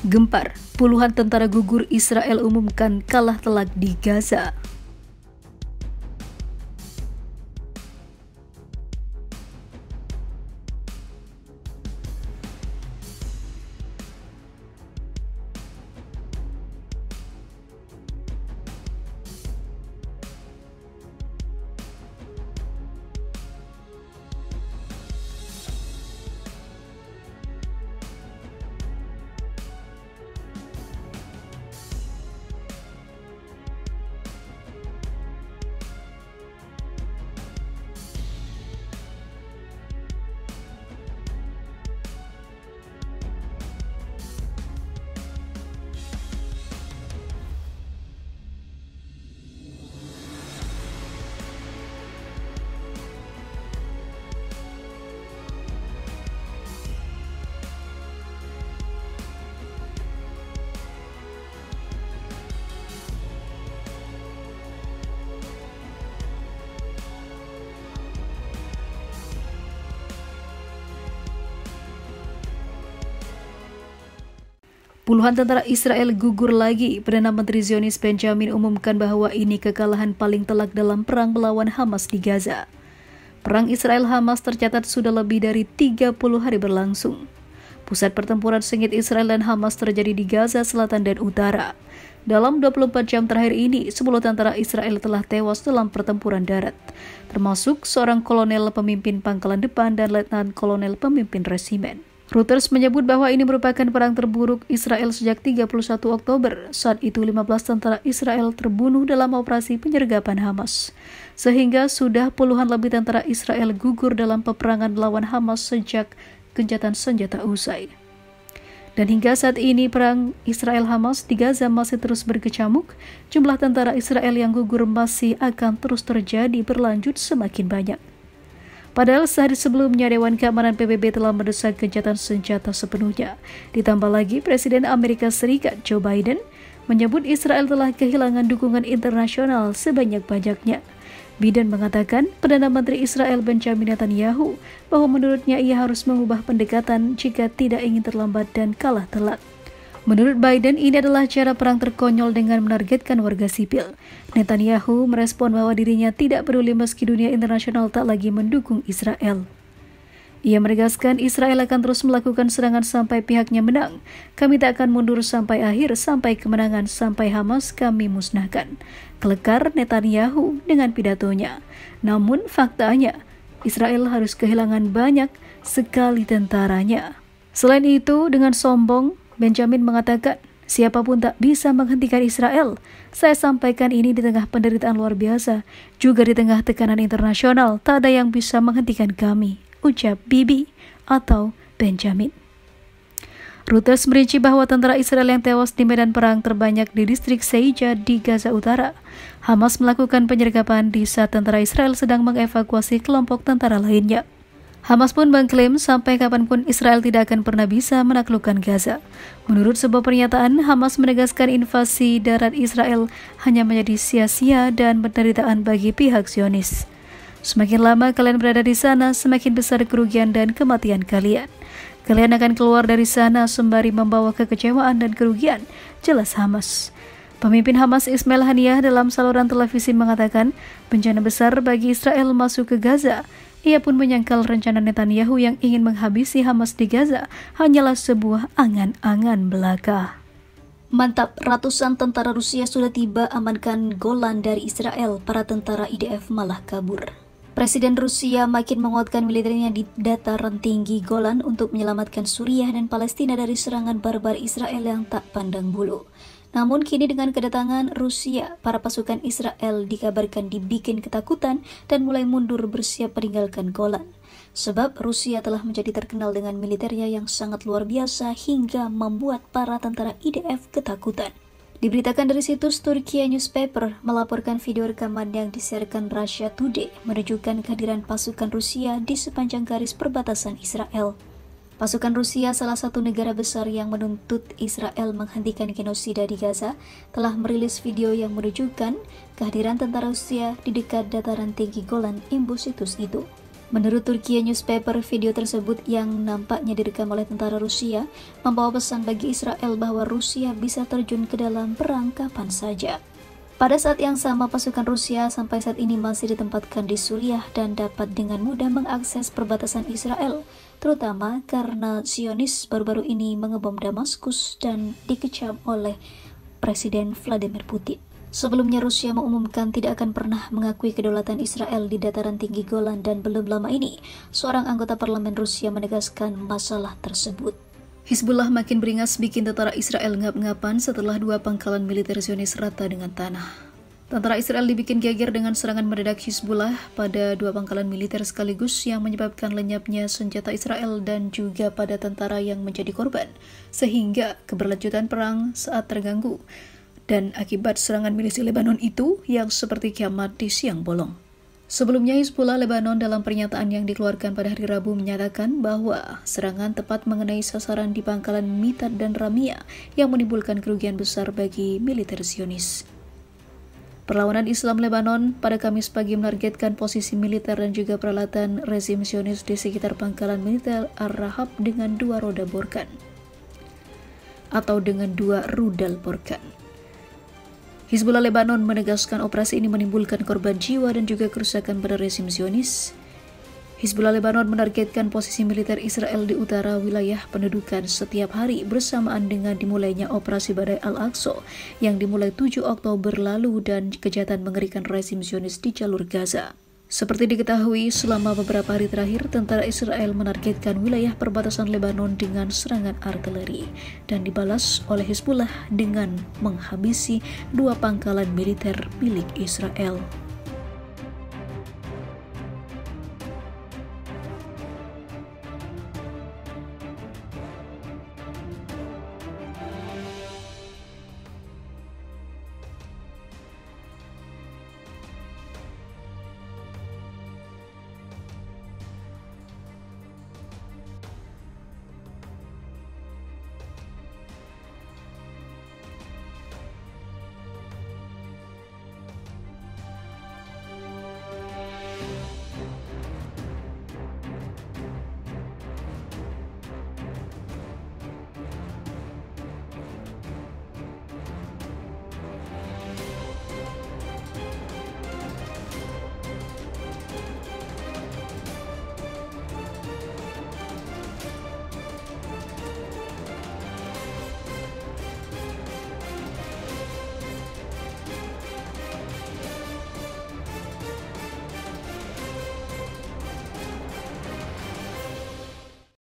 Gempar, puluhan tentara gugur Israel umumkan kalah telak di Gaza. Puluhan tentara Israel gugur lagi. Perdana Menteri Zionis Benjamin umumkan bahwa ini kekalahan paling telak dalam perang melawan Hamas di Gaza. Perang Israel-Hamas tercatat sudah lebih dari 30 hari berlangsung. Pusat pertempuran sengit Israel dan Hamas terjadi di Gaza Selatan dan Utara. Dalam 24 jam terakhir ini, 10 tentara Israel telah tewas dalam pertempuran darat, termasuk seorang kolonel pemimpin pangkalan depan dan letnan kolonel pemimpin resimen. Reuters menyebut bahwa ini merupakan perang terburuk Israel sejak 31 Oktober. Saat itu 15 tentara Israel terbunuh dalam operasi penyergapan Hamas. Sehingga sudah puluhan lebih tentara Israel gugur dalam peperangan melawan Hamas sejak gencatan senjata usai. Dan hingga saat ini perang Israel-Hamas di Gaza masih terus berkecamuk. Jumlah tentara Israel yang gugur masih akan terus terjadi berlanjut semakin banyak. Padahal sehari sebelumnya Dewan Keamanan PBB telah mendesak gencatan senjata sepenuhnya. Ditambah lagi Presiden Amerika Serikat Joe Biden menyebut Israel telah kehilangan dukungan internasional sebanyak-banyaknya. Biden mengatakan Perdana Menteri Israel Benjamin Netanyahu bahwa menurutnya ia harus mengubah pendekatan jika tidak ingin terlambat dan kalah telak. Menurut Biden, ini adalah cara perang terkonyol dengan menargetkan warga sipil. Netanyahu merespon bahwa dirinya tidak peduli meski dunia internasional tak lagi mendukung Israel. Ia menegaskan Israel akan terus melakukan serangan sampai pihaknya menang. Kami tak akan mundur sampai akhir, sampai kemenangan, sampai Hamas kami musnahkan. Kelekar Netanyahu dengan pidatonya. Namun faktanya, Israel harus kehilangan banyak sekali tentaranya. Selain itu, dengan sombong, Benjamin mengatakan, siapapun tak bisa menghentikan Israel. Saya sampaikan ini di tengah penderitaan luar biasa, juga di tengah tekanan internasional. Tak ada yang bisa menghentikan kami, ucap Bibi atau Benjamin. Reuters merinci bahwa tentara Israel yang tewas di medan perang terbanyak di distrik Seija di Gaza Utara. Hamas melakukan penyergapan di saat tentara Israel sedang mengevakuasi kelompok tentara lainnya. Hamas pun mengklaim sampai kapanpun Israel tidak akan pernah bisa menaklukkan Gaza. Menurut sebuah pernyataan, Hamas menegaskan invasi darat Israel hanya menjadi sia-sia dan penderitaan bagi pihak Zionis. Semakin lama kalian berada di sana, semakin besar kerugian dan kematian kalian. Kalian akan keluar dari sana sembari membawa kekecewaan dan kerugian, jelas Hamas. Pemimpin Hamas Ismail Haniyah dalam saluran televisi mengatakan bencana besar bagi Israel masuk ke Gaza. Ia pun menyangkal rencana Netanyahu yang ingin menghabisi Hamas di Gaza hanyalah sebuah angan-angan belaka. Mantap, ratusan tentara Rusia sudah tiba amankan Golan dari Israel, para tentara IDF malah kabur. Presiden Rusia makin menguatkan militernya di dataran tinggi Golan untuk menyelamatkan Suriah dan Palestina dari serangan barbar Israel yang tak pandang bulu. Namun kini dengan kedatangan Rusia, para pasukan Israel dikabarkan dibikin ketakutan dan mulai mundur bersiap meninggalkan Golan. Sebab Rusia telah menjadi terkenal dengan militernya yang sangat luar biasa hingga membuat para tentara IDF ketakutan. Diberitakan dari situs Turkiye Newspaper melaporkan video rekaman yang disiarkan Russia Today menunjukkan kehadiran pasukan Rusia di sepanjang garis perbatasan Israel. Pasukan Rusia, salah satu negara besar yang menuntut Israel menghentikan genosida di Gaza, telah merilis video yang menunjukkan kehadiran tentara Rusia di dekat dataran tinggi Golan, imbus situs itu. Menurut Turkiye Newspaper, video tersebut yang nampaknya direkam oleh tentara Rusia membawa pesan bagi Israel bahwa Rusia bisa terjun ke dalam perang kapan saja. Pada saat yang sama, pasukan Rusia sampai saat ini masih ditempatkan di Suriah dan dapat dengan mudah mengakses perbatasan Israel, terutama karena Zionis baru-baru ini mengebom Damaskus dan dikecam oleh Presiden Vladimir Putin. Sebelumnya Rusia mengumumkan tidak akan pernah mengakui kedaulatan Israel di dataran tinggi Golan, dan belum lama ini seorang anggota parlemen Rusia menegaskan masalah tersebut. Hizbullah makin beringas bikin tentara Israel ngap-ngapan setelah 2 pangkalan militer Zionis rata dengan tanah. Tentara Israel dibikin geger dengan serangan mendadak Hizbullah pada 2 pangkalan militer sekaligus yang menyebabkan lenyapnya senjata Israel dan juga pada tentara yang menjadi korban, sehingga keberlanjutan perang saat terganggu. Dan akibat serangan milisi Lebanon itu yang seperti kiamat di siang bolong. Sebelumnya Hizbullah Lebanon dalam pernyataan yang dikeluarkan pada hari Rabu menyatakan bahwa serangan tepat mengenai sasaran di pangkalan Mitat dan Ramia yang menimbulkan kerugian besar bagi militer Zionis. Perlawanan Islam Lebanon pada Kamis pagi menargetkan posisi militer dan juga peralatan rezim Zionis di sekitar pangkalan militer Ar-Rahab dengan 2 roda Borkan atau dengan 2 rudal Borkan. Hizbullah Lebanon menegaskan operasi ini menimbulkan korban jiwa dan juga kerusakan pada rezim Zionis. Hizbullah Lebanon menargetkan posisi militer Israel di utara wilayah pendudukan setiap hari bersamaan dengan dimulainya operasi Badai Al-Aqsa yang dimulai 7 Oktober lalu dan kejahatan mengerikan rezim Zionis di jalur Gaza. Seperti diketahui, selama beberapa hari terakhir, tentara Israel menargetkan wilayah perbatasan Lebanon dengan serangan artileri dan dibalas oleh Hizbullah dengan menghabisi 2 pangkalan militer milik Israel.